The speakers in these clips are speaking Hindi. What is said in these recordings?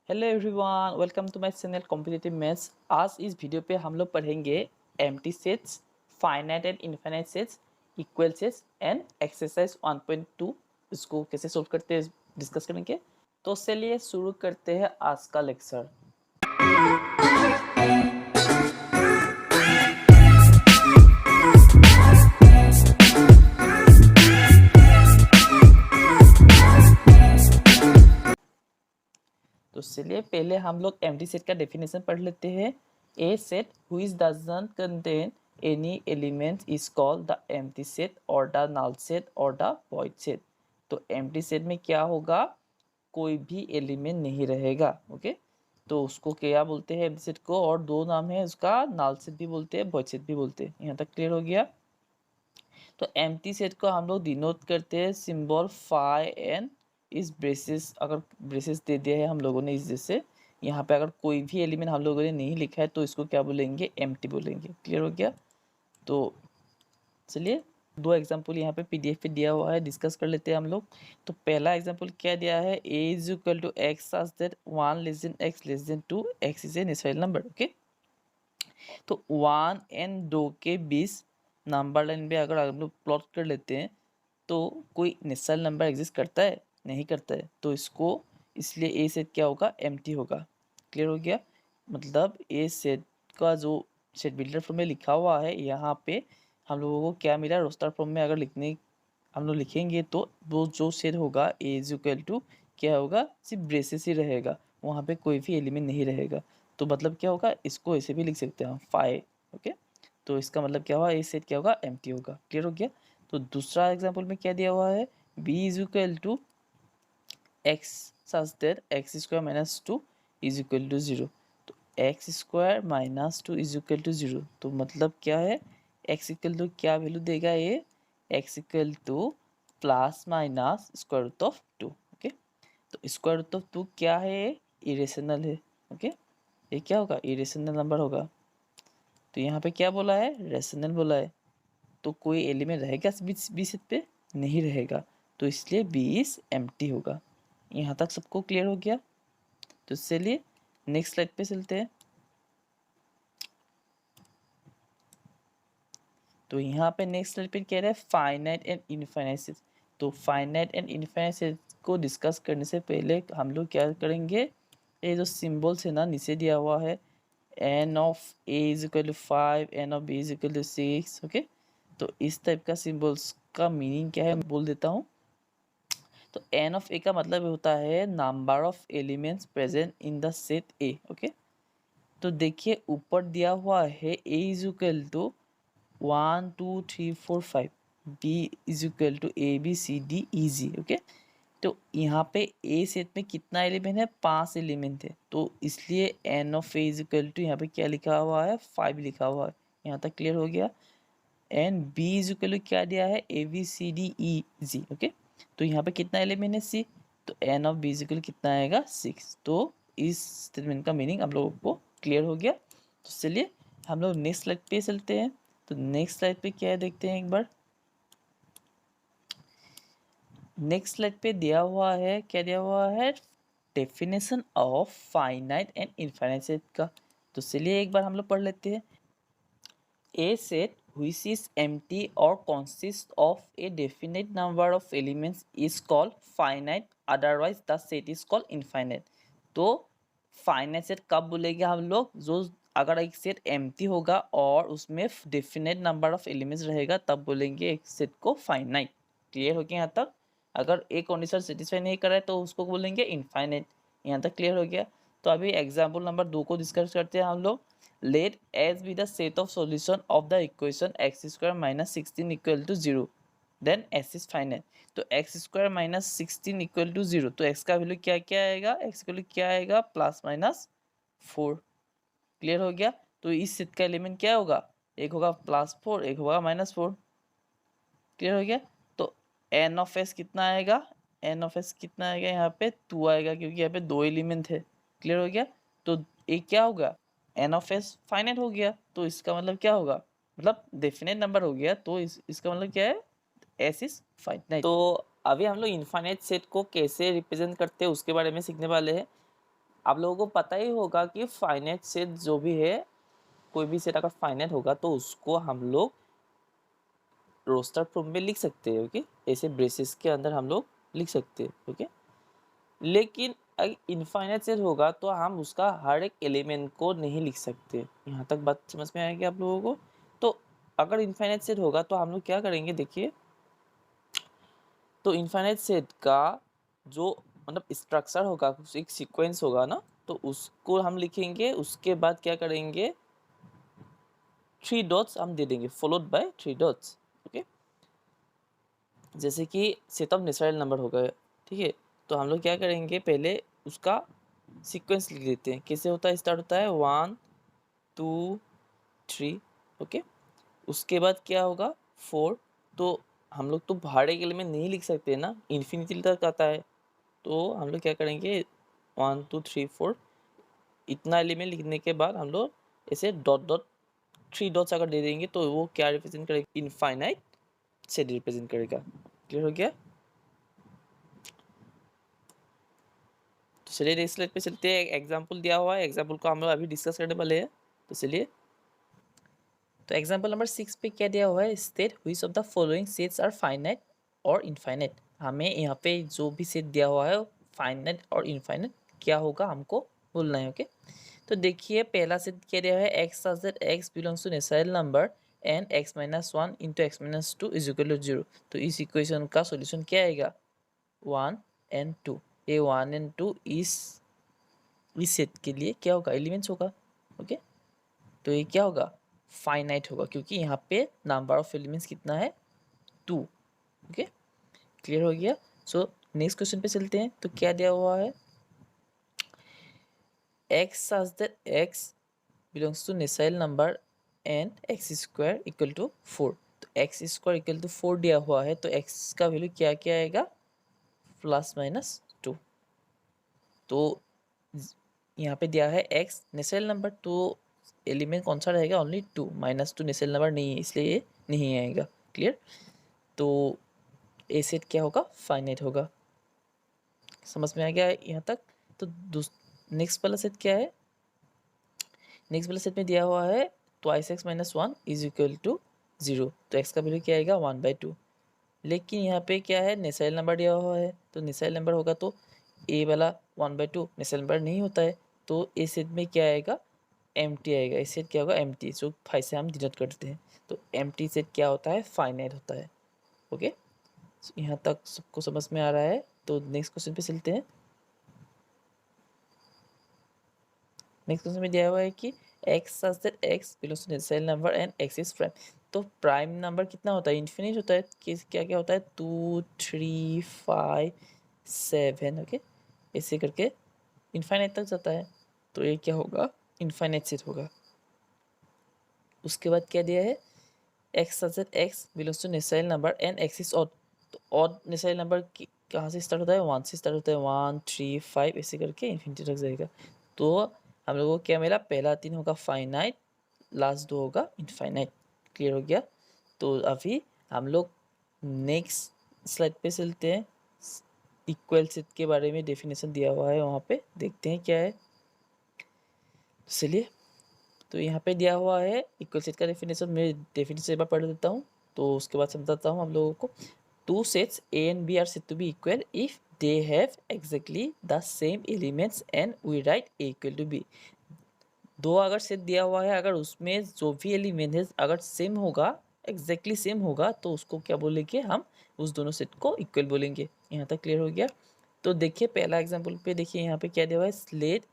Hello everyone, welcome to my channel competitive maths. आज इस वीडियो पे हम लोग पढ़ेंगे empty sets, finite and infinite sets, equal sets and exercise 1.2। इसको कैसे सोल्व करते हैं डिस्कस करेंगे। तो चलिए शुरू करते हैं आज का लेक्चर। तो चलिए पहले हम लोग एम्प्टी सेट का डेफिनेशन पढ़ लेते हैं। A set which doesn't contain any element is called the empty set और द नल सेट और द वॉइड सेट। तो एम्प्टी सेट में क्या होगा, कोई भी एलिमेंट नहीं रहेगा। ओके, तो उसको क्या बोलते हैं एम्प्टी सेट को, और दो नाम है उसका, नल सेट भी बोलते हैं, वॉइड सेट भी बोलते हैं। यहाँ तक क्लियर हो गया। तो एम्प्टी सेट को हम लोग डिनोट करते हैं सिंबल फाई एन इस ब्रेसेस। अगर ब्रेसेस दे दिया है हम लोगों ने इस जैसे, यहाँ पे अगर कोई भी एलिमेंट हम लोगों ने नहीं लिखा है तो इसको क्या बोलेंगे, एम्प्टी बोलेंगे। क्लियर हो गया। तो चलिए दो एग्जाम्पल यहाँ पे पीडीएफ पे दिया हुआ है, डिस्कस कर लेते हैं हम लोग। तो पहला एग्जाम्पल क्या दिया है, A is equal to x such that 1 less than x less than 2, x is a natural number. Okay, तो 1 एंड 2 के बीच नंबर लाइन पे अगर हम लोग प्लॉट कर लेते हैं तो कोई नेचुरल नंबर एग्जिस्ट करता है, नहीं करता है। तो इसको इसलिए ए सेट क्या होगा, एम्प्टी होगा। क्लियर हो गया। मतलब ए सेट का जो सेट बिल्डर फॉर्म में लिखा हुआ है, यहाँ पे हम लोगों को क्या मिला, रोस्टर फॉर्म में अगर लिखने हम लोग लिखेंगे तो वो जो सेट होगा ए इज इक्वल टू क्या होगा, सिर्फ ब्रेसेस ही रहेगा, वहाँ पे कोई भी एलिमेंट नहीं रहेगा। तो मतलब क्या होगा, इसको ऐसे भी लिख सकते हैं हम, फाइव। ओके, तो इसका मतलब क्या हुआ, ए सेट क्या होगा, एम्प्टी होगा। क्लियर हो गया। तो दूसरा एग्जांपल में क्या दिया हुआ है, B is equal to x such that x square minus two is equal to zero. तो x square minus two is equal to zero, तो मतलब क्या है, एक्स इक्वल टू क्या वैल्यू देगा ये, x equal to plus minus square root of two. Okay, तो स्क्वायर रूट ऑफ टू क्या है, इरेशनल है। ओके, ये क्या होगा, इरेशनल नंबर होगा। तो यहाँ पे क्या बोला है, रेशनल बोला है। तो कोई एलिमेंट रहेगा बी सेट पे, नहीं रहेगा। तो इसलिए बी इज एम्प्टी होगा। यहाँ तक सबको क्लियर हो गया। तो चलिए नेक्स्ट स्लाइड पे चलते हैं। तो यहाँ पे नेक्स्ट स्लाइड पे क्या रहा है, फाइनाइट एंड इनफाइनाइट सेट। तो फाइनाइट एंड इनफाइनाइट सेट को डिस्कस करने से पहले हम लोग क्या करेंगे, ये जो सिंबल्स है ना नीचे दिया हुआ है, n of A is equal to 5, n of B is equal to 6। Okay, तो इस टाइप का सिंबल्स का मीनिंग क्या है बोल देता हूँ। तो एन ऑफ ए का मतलब होता है number of elements present in the set A. Okay, तो देखिए ऊपर दिया हुआ है A is equal to 1 2 3 4 5, B is equal to A B C D E G. Okay, तो यहाँ पे ए सेट में कितना एलिमेंट है, 5 एलिमेंट है। तो इसलिए n of A is equal to यहाँ पे क्या लिखा हुआ है, 5 लिखा हुआ है। यहाँ तक क्लियर हो गया। And B is equal to क्या दिया है, A B C D E G. Okay, तो यहाँ पे कितना एलिमेंट है, सी। तो n of B is equal कितना आएगा, 6। तो इस स्टेटमेंट का मीनिंग हम लोगों को क्लियर हो गया। तो चलिए हम लोग नेक्स्ट स्लाइड पे चलते हैं। तो नेक्स्ट स्लाइड पे क्या है देखते हैं एक बार। नेक्स्ट स्लाइड पे दिया हुआ है, क्या दिया हुआ है, definition of finite and infinite set का। तो चलिए एक बार हम लोग पढ़ लेते हैं। A set which is empty or consists of a definite number of elements is called finite, otherwise the set is called infinite। तो फाइनाइट सेट कब बोलेंगे हम लोग, जो अगर एक सेट एम्प्टी होगा और उसमें डेफिनेट नंबर ऑफ एलिमेंट्स रहेगा तब बोलेंगे एक सेट को फाइनाइट। क्लियर हो गया यहाँ तक। अगर एक कंडीशन सेटिस्फाई नहीं कर रहा है तो उसको बोलेंगे इनफाइनाइट। यहाँ तक क्लियर हो गया। तो अभी एग्जाम्पल नंबर 2 को डिस्कस करते हैं हम लोग। Let S be the set of solution of the equation x square minus 16 equal to 0, then S is finite। तो x square minus 16 equal to 0, तो x का वैल्यू क्या क्या आएगा, x का वैल्यू क्या आएगा, प्लस माइनस 4। क्लियर हो गया। तो इस सेट का एलिमेंट क्या होगा, एक होगा +4, एक होगा -4। क्लियर हो गया। तो एन ऑफ एस कितना आएगा, एन ऑफ एस कितना आएगा, यहाँ पे 2 आएगा क्योंकि यहाँ पे 2 एलिमेंट है। क्लियर हो गया। तो एक क्या होगा, एन ऑफ एस फाइनाइट हो गया। तो इसका मतलब क्या होगा, मतलब डेफिनेट नंबर हो गया। तो इसका मतलब क्या है, एस इज फाइनाइट। तो अभी हम लोग इनफाइनाइट सेट को कैसे रिप्रेजेंट करते हैं उसके बारे में सीखने वाले हैं। आप लोगों को पता ही होगा कि फाइनाइट सेट जो भी है, कोई भी सेट अगर फाइनाइट होगा तो उसको हम लोग रोस्टर फॉर्म में लिख सकते हैं। ओके, ऐसे ब्रेसेस के अंदर हम लोग लिख सकते हैं। ओके, लेकिन अगर इनफाइनाइट सेट होगा तो हम उसका हर एक एलिमेंट को नहीं लिख सकते। यहाँ तक बात समझ में आएगी आप लोगों को? तो अगर इनफाइनाइट सेट होगा तो हम लोग क्या करेंगे, देखिए, तो इनफाइनाइट सेट का जो मतलब स्ट्रक्चर होगा, एक सीक्वेंस होगा ना, तो उसको हम लिखेंगे, उसके बाद क्या करेंगे, 3 डॉट्स हम दे देंगे फॉलोड बाय 3 डॉट्स। ओके, जैसे कि सेट ऑफ नेचुरल नंबर हो गए, ठीक है, तो हम लोग क्या करेंगे, पहले उसका सीक्वेंस लिख देते हैं। कैसे होता है, स्टार्ट होता है 1 2 3। ओके, उसके बाद क्या होगा 4। तो हम लोग तो भाड़े के एलिमेंट नहीं लिख सकते ना, इन्फिनिटी तक आता है। तो हम लोग क्या करेंगे, 1 2 3 4 इतना एलिमेंट लिखने के बाद हम लोग ऐसे डॉट डॉट 3 डॉट्स अगर दे देंगे तो वो क्या रिप्रेजेंट करेगा, इनफाइनाइट से रिप्रेजेंट करेगा। क्लियर हो गया? तो चलिए नेक्स्ट स्लाइड पे चलते हैं। एग्जाम्पल दिया हुआ है, एग्जाम्पल को हम लोग अभी डिस्कस करने वाले हैं। तो चलिए, तो एग्जाम्पल नंबर 6 पे क्या दिया हुआ है, state which of the following sets are finite और इनफाइनाइट। हमें यहाँ पे जो भी सेट दिया हुआ है फाइनाइट और इनफाइनाइट क्या होगा हमको बोलना है। ओके, तो देखिए पहला सेट क्या दिया है, x such that x belongs to natural number and x minus 1 into x minus 2 is equal to 0। तो इस इक्वेशन का सोल्यूशन क्या आएगा, 1 एंड 2। ये 1 एंड 2 इस सेट के लिए क्या होगा, एलिमेंट्स होगा। ओके, तो ये क्या होगा, फाइनाइट होगा, क्योंकि यहाँ पे नंबर ऑफ एलिमेंट्स कितना है, 2। ओके, क्लियर हो गया? सो नेक्स्ट क्वेश्चन पे चलते हैं। तो क्या दिया हुआ है, x such that x belongs to natural number and x square equal to 4। तो एक्स स्क्वायर इक्वल टू 4 दिया हुआ है, तो एक्स का वैल्यू क्या क्या आएगा, प्लस माइनस 2। तो यहाँ पे दिया है एक्स नेचुरल नंबर, तो एलिमेंट कौन सा रहेगा, ओनली 2। -2 नेचुरल नंबर नहीं है, इसलिए ये नहीं आएगा। क्लियर? तो ए सेट क्या होगा, फाइनाइट होगा। समझ में आ गया यहाँ तक? तो नेक्स्ट वाला सेट क्या है, नेक्स्ट वाला सेट में दिया हुआ है twice x minus 1 is equal to 0। तो एक्स का वैल्यू क्या आएगा, 1/2। लेकिन यहाँ पे क्या है, नेचुरल नंबर दिया हुआ है, तो नेचुरल नंबर होगा तो ए वाला 1/2 नेचुरल नंबर नहीं होता है, तो ए सेट में क्या आएगा, एम्प्टी आएगा। ए सेट क्या होगा, एम्प्टी, जो 5 से हम डिनोट करते हैं। तो एम्प्टी सेट क्या होता है, फाइनाइट होता है। ओके, यहाँ तक सबको समझ में आ रहा है? तो नेक्स्ट क्वेश्चन पे चलते हैं। नेक्स्ट क्वेश्चन में दिया हुआ है कि x such that x belongs to natural number and x is prime. तो प्राइम नंबर कितना होता है, इन्फिनिट होता है। क्या क्या होता है, 2 3 5 7। ओके, ऐसे करके इनफाइनाइट तक जाता है। तो ये क्या होगा, इनफाइनाइट सेट होगा। उसके बाद क्या दिया है, x such that x belongs to natural number and x is odd. तो ऑड नेचुरल नंबर कहाँ से स्टार्ट होता है, 1 से स्टार्ट होता है, 1 3 5 ऐसे करके इन्फिनिटी तक जाएगा। तो हम लोगों को क्या मिला, पहला 3 होगा फाइनाइट, लास्ट 2 होगा इनफाइनाइट। क्लियर हो गया? तो अभी हम लोग नेक्स्ट स्लाइड पे चलते हैं। इक्वल सेट के बारे में डेफिनेशन दिया हुआ है, वहाँ पे देखते हैं क्या है। चलिए, तो यहाँ पे दिया हुआ है इक्वल सेट का डेफिनेशन। मैं डेफिनेशन एक बार पढ़ देता हूँ, तो उसके बाद समझाता हूँ हम लोगों को। Two sets A and B are said to be equal if they have exactly the same elements and we write A equal to B. दो अगर सेट दिया हुआ है, अगर उसमें जो भी एलिमेंट है अगर सेम होगा, एग्जैक्टली सेम होगा, तो उसको क्या बोलेंगे, हम उस दोनों सेट को इक्वल बोलेंगे। यहाँ तक क्लियर हो गया? तो देखिए पहला एग्जांपल पे देखिए, यहाँ पे क्या दिया हुआ है, let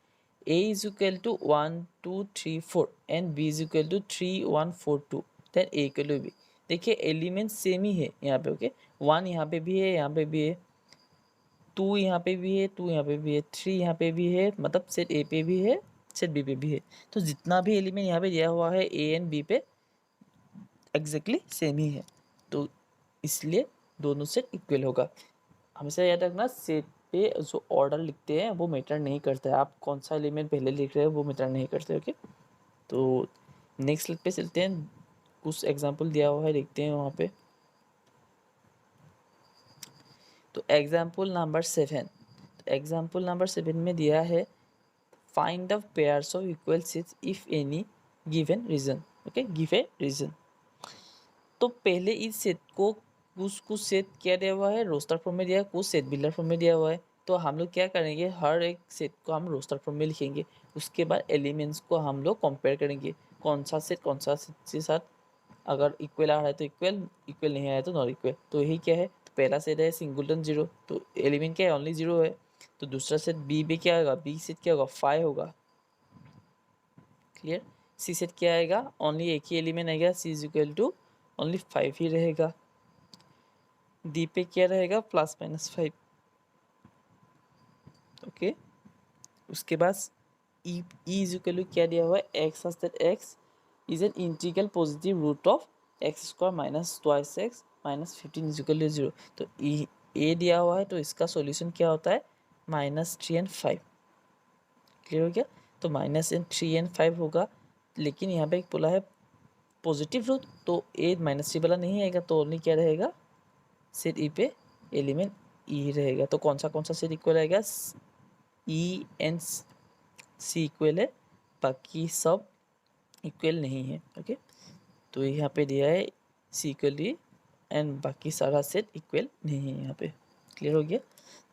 a is equal to 1 2 3 4 and b is equal to 3 1 4 2 then a equal to b। देखिए एलिमेंट सेम ही है यहाँ पे। ओके, 1 यहाँ पे भी है, यहाँ पे भी है, 2 यहाँ पे भी है, 2 यहाँ पे भी है, 3 यहाँ पे भी है, मतलब सेट ए पे भी है, सेट बी पे भी है। तो जितना भी एलिमेंट यहाँ पे दिया हुआ है ए एंड बी पे एग्जैक्टली सेम ही है, तो इसलिए दोनों सेट इक्वल होगा। हमेशा याद रखना, सेट पे जो ऑर्डर लिखते हैं वो मैटर नहीं करता है, आप कौन सा एलिमेंट पहले लिख रहे हो वो मैटर नहीं करते। ओके, तो नेक्स्ट स्लाइड पे चलते हैं। कुछ एग्जांपल दिया हुआ है, देखते हैं वहाँ पे। तो एग्जांपल नंबर 7, तो एग्जांपल नंबर 7 में दिया है find the pairs of equal sets if any given reason. Okay, give a reason. तो पहले इस सेट को कुछ सेट क्या दिया हुआ है, रोस्टर फॉर्म में दिया है, कुछ सेट बिल्डर फॉर्म में दिया हुआ है। तो हम लोग क्या करेंगे, हर एक सेट को हम रोस्टर फॉर्म में लिखेंगे। उसके बाद एलिमेंट्स को हम लोग कंपेयर करेंगे, कौन सा सेट के साथ अगर इक्वल आ रहा है तो इक्वल, इक्वल नहीं आया तो नॉट इक्वल। तो यही क्या है, तो पहला सेट है सिंगुलटन 0, तो एलिमेंट क्या है, ओनली 0 है। तो दूसरा सेट बी में क्या होगा, बी सेट क्या होगा, 5 होगा। क्लियर। सी सेट क्या आएगा, ओनली एक ही एलिमेंट आएगा, सी इज इक्वल टू ओनली 5 ही रहेगा। डी पे क्या रहेगा, +-5। ओके, उसके बाद ई इज इक्वल टू क्या दिया हुआ है, x that x is an integral positive root of x square minus twice x minus 15 is equal to 0। तो ए दिया हुआ है, तो इसका सॉल्यूशन क्या होता है, -3 और 5। क्लियर हो गया। तो -3 और 5 होगा, लेकिन यहाँ पे एक बोला है पॉजिटिव रूट, तो ए -3 वाला नहीं आएगा, तो ओनली क्या रहेगा, सेट ई पे एलिमेंट ई रहेगा। तो कौन सा सेट इक्वल आएगा, ई एंड सी इक्वल है, बाकी सब इक्वल नहीं है। ओके, तो यहाँ पे दिया है सी इक्वल डी एंड बाकी सारा सेट इक्वल नहीं है यहाँ पे। क्लियर हो गया।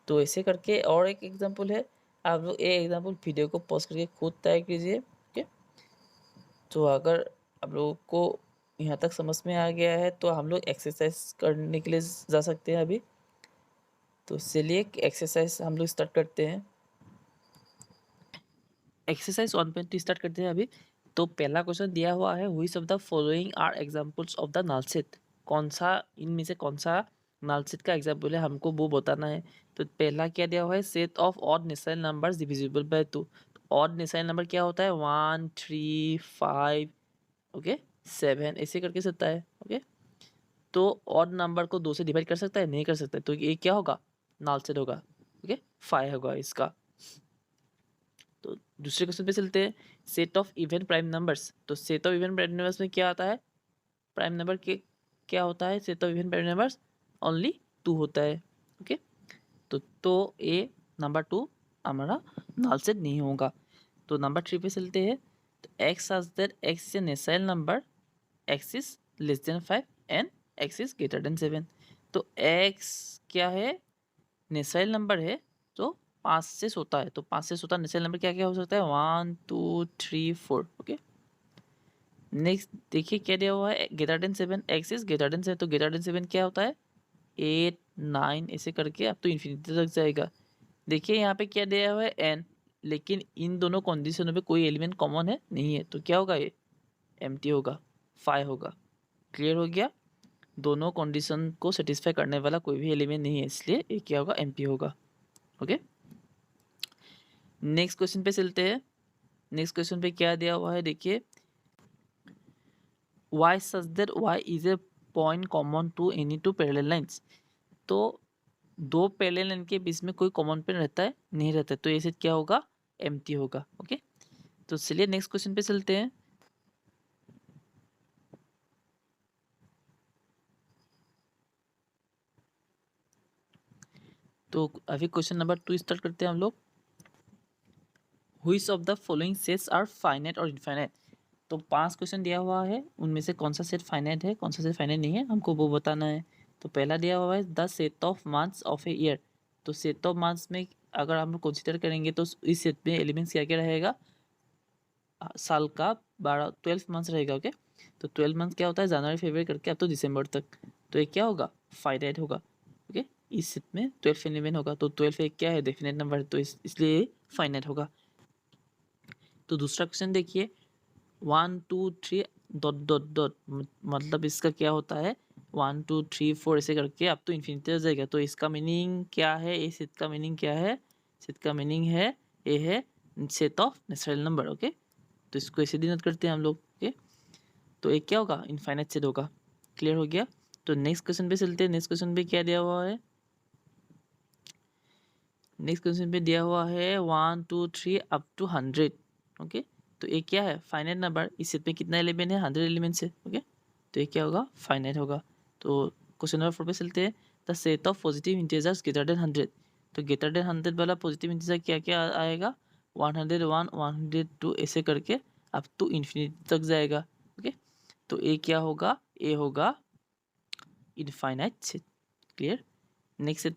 तो ऐसे करके और एक एग्जांपल है, आप लोग ये एग्जांपल वीडियो को पॉज करके खुद तय कीजिए। ओके, तो अगर आप लोगों को यहाँ तक समझ में आ गया है तो हम लोग एक्सरसाइज करने के लिए जा सकते हैं अभी। तो चलिए एक्सरसाइज हम लोग स्टार्ट करते हैं। एक्सरसाइज 1.2 स्टार्ट करते हैं अभी। तो पहला क्वेश्चन दिया हुआ है, which of the following are examples of the null set. कौन सा इनमें से कौन सा नल सेट का एग्जांपल है, हमको वो बताना है। तो पहला क्या दिया हुआ है, set of odd natural numbers divisible by 2। Odd natural number क्या होता है, 1 3 5 ओके 7 ऐसे करके सकता है। ओके, तो ऑड नंबर को 2 से डिवाइड कर सकता है, नहीं कर सकता है, तो ये क्या होगा, नल सेट होगा। ओके, 5 होगा इसका। तो दूसरे क्वेश्चन पे चलते हैं, set of even prime numbers. तो set of even prime numbers में क्या आता है, प्राइम नंबर के क्या होता है, set of even prime numbers only 2 होता है। ओके, तो ए नंबर 2 हमारा नल सेट नहीं होगा। तो नंबर 3 पे चलते हैं। तो x such that x is a natural number, x is less then 5 and x is greater than 7। तो एक्स क्या है, नेचुरल नंबर है, तो 5 से सोता है। तो 5 से सोता नेचुरल नंबर क्या क्या हो सकता है, 1 2 3 4। ओके, नेक्स्ट देखिए क्या दिया हुआ है, greater than 7, x is greater than 7। तो ग्रेटर देन 7 क्या होता है, 8 9 ऐसे करके अब तो इन्फिनिटी तक जाएगा। देखिए यहाँ पे क्या दिया हुआ है, एन, लेकिन इन दोनों कंडीशनों पे कोई एलिमेंट कॉमन है नहीं है, तो क्या होगा, ये एम्प्टी होगा, 5 होगा। क्लियर हो गया। दोनों कंडीशन को सेटिस्फाई करने वाला कोई भी एलिमेंट नहीं है, इसलिए ये क्या होगा, एम्प्टी होगा। ओके, नेक्स्ट क्वेश्चन पे चलते हैं। नेक्स्ट क्वेश्चन पे क्या दिया हुआ है, देखिए, y such that y is a point common to any two parallel lines. तो दो पैरेलल लाइन के बीच में कोई कॉमन पॉइंट रहता है, नहीं रहता है, तो ये सेट क्या होगा, एम्प्टी होगा। ओके, तो चलिए नेक्स्ट क्वेश्चन पे चलते हैं। तो अभी क्वेश्चन नंबर 2 स्टार्ट करते हैं हम लोग। Which of the following sets are finite और इनफाइनाइट। तो 5 क्वेश्चन दिया हुआ है, उनमें से कौन सा सेट फाइनाइट है, कौन सा सेट फाइनाइट नहीं है, हमको वो बताना है। तो पहला दिया हुआ है, the set of months of a year. तो सेट ऑफ मंथ्स में अगर हम लोग कंसिडर करेंगे तो इस सेट में एलिमेंट्स क्या क्या रहेगा, साल का 12 मंथ्स रहेगा। ओके, तो 12 मंथ क्या होता है, जनवरी फरवरी करके अब तो दिसंबर तक। तो ये क्या होगा, फाइनाइट होगा। ओके, इस सेट में 12 एलिमेंट होगा, तो 12 एक क्या है, डेफिनेट नंबर है, तो इसलिए फाइनाइट होगा। तो दूसरा क्वेश्चन देखिए, 1 2 3 डॉट डॉट डॉट, मतलब इसका क्या होता है, 1 2 3 4 ऐसे करके अब तो इन्फिनिटी हो जाएगा। तो इसका मीनिंग क्या है, ये सेट का मीनिंग क्या है, सेट का मीनिंग है, ये है set of natural number. Okay, तो इसको ऐसे डिनोट करते हैं हम लोग। ओके, तो एक क्या होगा, इनफाइनाइट सेट होगा। क्लियर हो गया। तो नेक्स्ट क्वेश्चन पे चलते हैं। नेक्स्ट क्वेश्चन पे क्या दिया हुआ है, नेक्स्ट क्वेश्चन पे दिया हुआ है 1 2 3 अप टू 100। ओके, तो ये क्या है, फाइनाइट नंबर। इस सेट में कितना एलिमेंट है, 100 एलिमेंट्स है। ओके, तो ये क्या होगा, फाइनाइट होगा। तो क्वेश्चन नंबर 4 पे चलते हैं। The set of positive integers greater than 100। तो ग्रेटर देन 100 वाला पॉजिटिव इंटीजर क्या क्या आएगा, 101, 102 ऐसे करके अब तो इन्फिनिटी तक जाएगा। ओके, तो ए क्या होगा, ए होगा infinite set. Clear. Next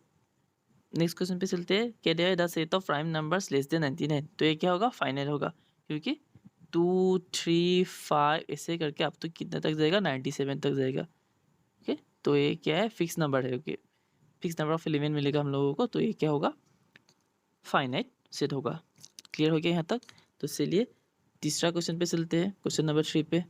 next question पे चलते हैं। क्या दिया है, the set of prime numbers less than 99, तो ये क्या होगा, फाइनाइट होगा, क्योंकि 2, 3, 5 ऐसे करके अब तो कितने तक जाएगा, 97 तक जाएगा। ओके, तो ये क्या है, फिक्स नंबर है। Okay, fix number of element मिलेगा हम लोगों को, तो ये क्या होगा, फाइनाइट सेट होगा। क्लियर हो गया यहाँ तक। तो चलिए तीसरा क्वेश्चन पे चलते हैं, क्वेश्चन नंबर 3 पे।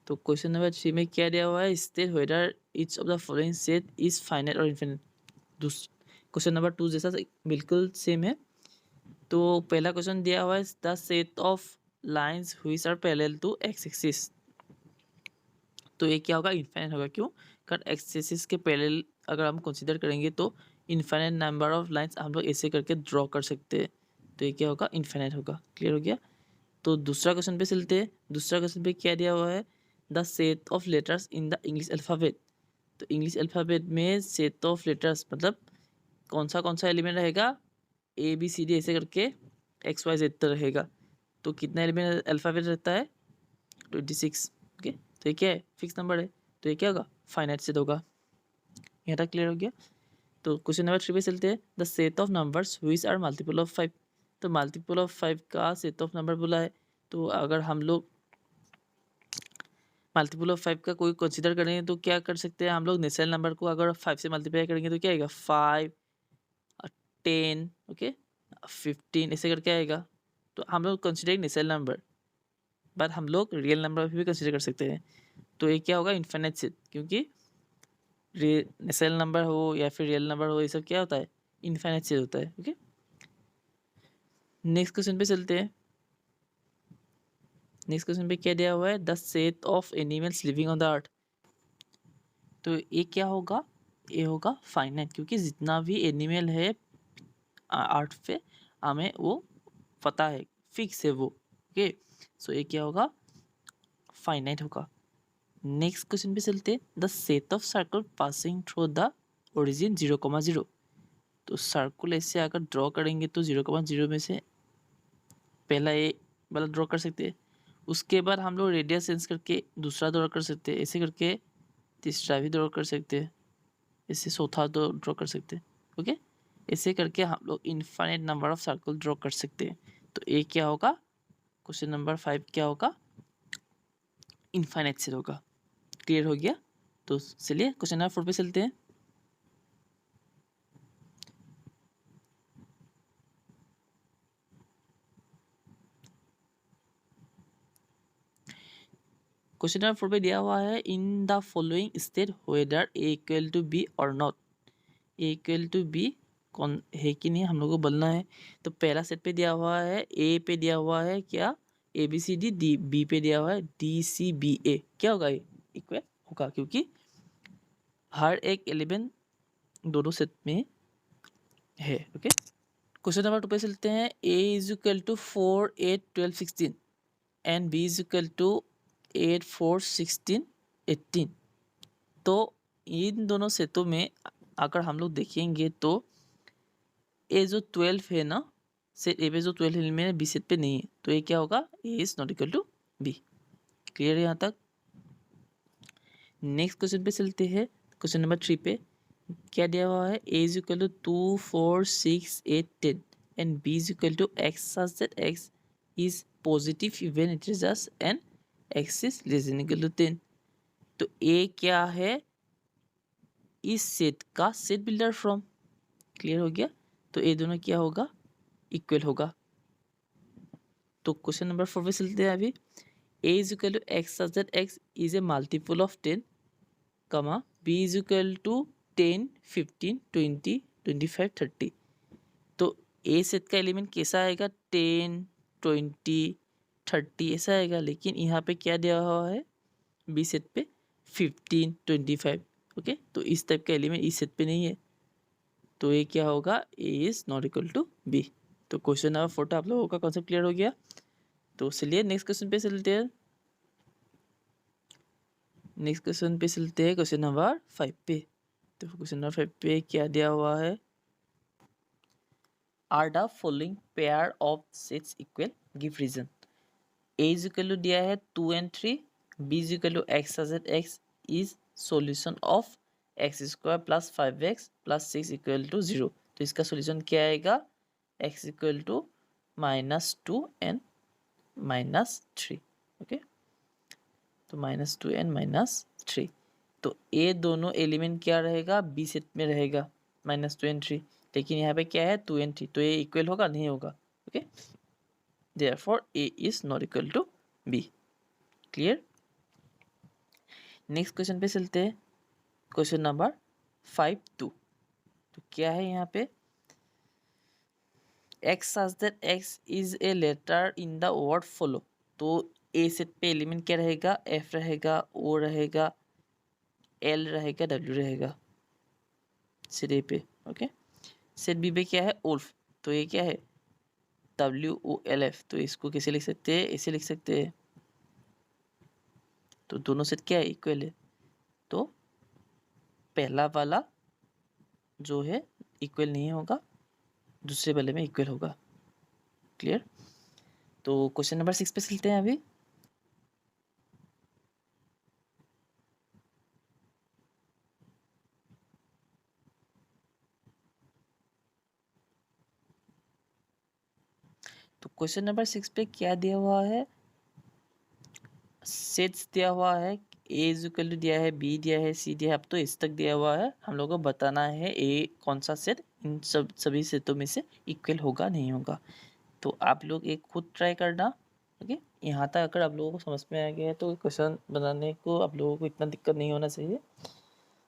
तो क्वेश्चन नंबर 3 में क्या दिया हुआ है, state whether each of the following set is finite और इनफिनिट। क्वेश्चन नंबर 2 जैसा बिल्कुल सेम है। तो पहला क्वेश्चन दिया हुआ है, the set of lines which are parallel to x axis, तो ये क्या होगा, इनफाइनाइट होगा। क्यों, कारण एक्स एक्सिस के पैरेलल अगर हम कंसीडर करेंगे तो इनफाइनाइट नंबर ऑफ लाइंस हम लोग ऐसे करके ड्रॉ कर सकते हैं, तो ये क्या होगा, इनफाइनाइट होगा। क्लियर हो गया। तो दूसरा क्वेश्चन पे चलते हैं। दूसरा क्वेश्चन पे क्या दिया हुआ है, the set of letters in the English alphabet, तो इंग्लिश अल्फ़ाबेट में सेट ऑफ लेटर्स मतलब कौन सा एलिमेंट रहेगा, ए बी सी डी ऐसे करके एक्स वाई जेड तक रहेगा। तो कितना एलिमेंट अल्फ़ाबेट रहता है, 26। ओके, तो ये क्या है, फिक्स नंबर है, तो ये क्या होगा, फाइनाइट सेट होगा। यहाँ तक क्लियर हो गया। तो क्वेश्चन नंबर 3 पे चलते हैं। The set of numbers which are multiple of 5, तो मल्टीपल ऑफ 5 का सेट ऑफ नंबर बोला है। तो अगर हम लोग मल्टीपल ऑफ 5 का कोई कंसीडर करेंगे तो क्या कर सकते हैं हम लोग, नेचुरल नंबर को अगर 5 से मल्टीप्लाई करेंगे तो क्या आएगा, 5, 10, ओके, 15 ऐसे करके आएगा। तो हम लोग कंसिडर नेचुरल नंबर, बट हम लोग रियल नंबर भी कंसिडर कर सकते हैं। तो ये क्या होगा, इन्फिनिट सेट, क्योंकि नेचुरल नंबर हो या फिर रियल नंबर हो, ये सब क्या होता है, इन्फिनिट सेट होता है। ओके, नेक्स्ट क्वेश्चन पे चलते हैं। नेक्स्ट क्वेश्चन पे क्या दिया हुआ है, the set of animals living on the earth, तो ये क्या होगा, ये होगा फाइनाइट, क्योंकि जितना भी एनिमल है अर्थ पे हमें वो पता है, फिक्स है वो। ओके, सो ये क्या होगा, फाइनाइट होगा। नेक्स्ट क्वेश्चन पे चलते हैं। The set of circle passing through the origin 0,0, तो सर्कुल ऐसे अगर ड्रॉ करेंगे तो 0,0 में से पहला ए वाला ड्रॉ कर सकते हैं, उसके बाद हम लोग रेडियस चेंज करके दूसरा ड्रॉ कर सकते हैं, ऐसे करके तीसरा भी ड्रॉ कर सकते हैं, ऐसे चौथा ड्रॉ कर सकते हैं। ओके, ऐसे करके हम लोग infinite number of circle draw कर सकते हैं। तो ए क्या होगा, क्वेश्चन नंबर 5 क्या होगा, इनफाइनाइट से होगा। क्लियर हो गया। तो चलिए क्वेश्चन नंबर 4 पे चलते हैं। क्वेश्चन नंबर 4 पे दिया हुआ है, in the following state whether A equal to B और not, A equal to B कौन है कि नहीं हम लोग को बोलना है। तो पहला सेट पे दिया हुआ है, ए पे दिया हुआ है क्या, A B C D, D B पे दिया हुआ है डी सी बी ए, क्या होगा, इक्वल होगा, क्योंकि हर एक एलिमेंट दोनों सेट में है। ओके, क्वेश्चन नंबर 2 पे चलते हैं। A is equal to 4, 8, 12, 16 and B is equal to 8, 4, 16, 18। तो इन दोनों सेटों में अगर हम लोग देखेंगे तो ए जो 12 है ना, सेट ए पे जो 12 एलिमेंट है बी सेट पे नहीं है, तो ये क्या होगा, A is not equal to B. Clear है यहाँ तक। नेक्स्ट क्वेश्चन पे चलते हैं, क्वेश्चन नंबर 3 पे क्या दिया हुआ है, A is equal to 2, 4, 6, 8, 10 and B is equal to x such that x is positive even it is just and x is less than equal to 10। तो ए क्या है, इस सेट का सेट बिल्डर फ्रॉम। क्लियर हो गया। तो ये दोनों क्या होगा, इक्वल होगा। तो क्वेश्चन नंबर 4 पे चलते हैं अभी। A is equal to x such that x is a multiple of 10, comma B is equal to 10, 15, 20, 25, 30। तो ए सेट का एलिमेंट कैसा आएगा, 10, 20, 30 ऐसा आएगा, लेकिन यहाँ पे क्या दिया हुआ है, बी सेट पे 15, 25। ओके, तो इस टाइप का एलिमेंट इस सेट पे नहीं है, तो ये क्या होगा, A is not equal to B. तो क्वेश्चन नंबर 4 आप लोगों का कॉन्सेप्ट क्लियर हो गया। तो चलिए नेक्स्ट क्वेश्चन पे चलते हैं। नेक्स्ट क्वेश्चन पे चलते हैं, क्वेश्चन नंबर 5 पे। तो क्वेश्चन नंबर 5 पे क्या दिया हुआ है? Are the following pair of sets equal? Give reason. A is equal to दिया है 2 and 3, B is equal to x such that x is solution of x square plus 5x plus 6 equal to 0। तो इसका सॉल्यूशन क्या आएगा? X equal to -2 and -3। Okay, तो -2 and -3। तो ए दोनों एलिमेंट क्या रहेगा? बी सेट में रहेगा, -2 and 3। लेकिन यहाँ पे क्या है? 2 and 3, तो ये इक्वल होगा? नहीं होगा। Okay, therefore A is not equal to B. Clear? Next question पे चलते हैं, क्वेश्चन नंबर 5(2). तो क्या है यहाँ पे? X such that x is a letter in the word follow. तो ए सेट पे एलिमेंट क्या रहेगा? एफ रहेगा, ओ रहेगा, एल रहेगा, डब्ल्यू रहेगा सेट ए पे। ओके, सेट बी पे क्या है? उल्फ। तो ये क्या है? WOLF। तो इसको कैसे लिख सकते हैं? ऐसे लिख सकते हैं। तो दोनों सेट क्या है? इक्वल है। तो पहला वाला जो है इक्वल नहीं होगा, दूसरे वाले में इक्वल होगा। क्लियर? तो क्वेश्चन नंबर 6 पे चलते हैं अभी। तो क्वेश्चन नंबर 6 पे क्या दिया हुआ है? सेट्स दिया हुआ है। ए इज इक्वल टू दिया है, बी दिया है, सी दिया है। अब तो इस तक दिया हुआ है, हम लोग को बताना है ए कौन सा सेट इन सभी सेटों में से इक्वल होगा नहीं होगा। तो आप लोग एक खुद ट्राई करना। ओके, यहाँ तक अगर आप लोगों को समझ में आ गया है तो क्वेश्चन बनाने को आप लोगों को इतना दिक्कत नहीं होना चाहिए।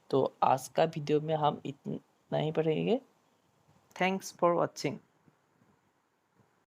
तो आज का वीडियो में हम इतना ही पढ़ेंगे। Thanks for watching.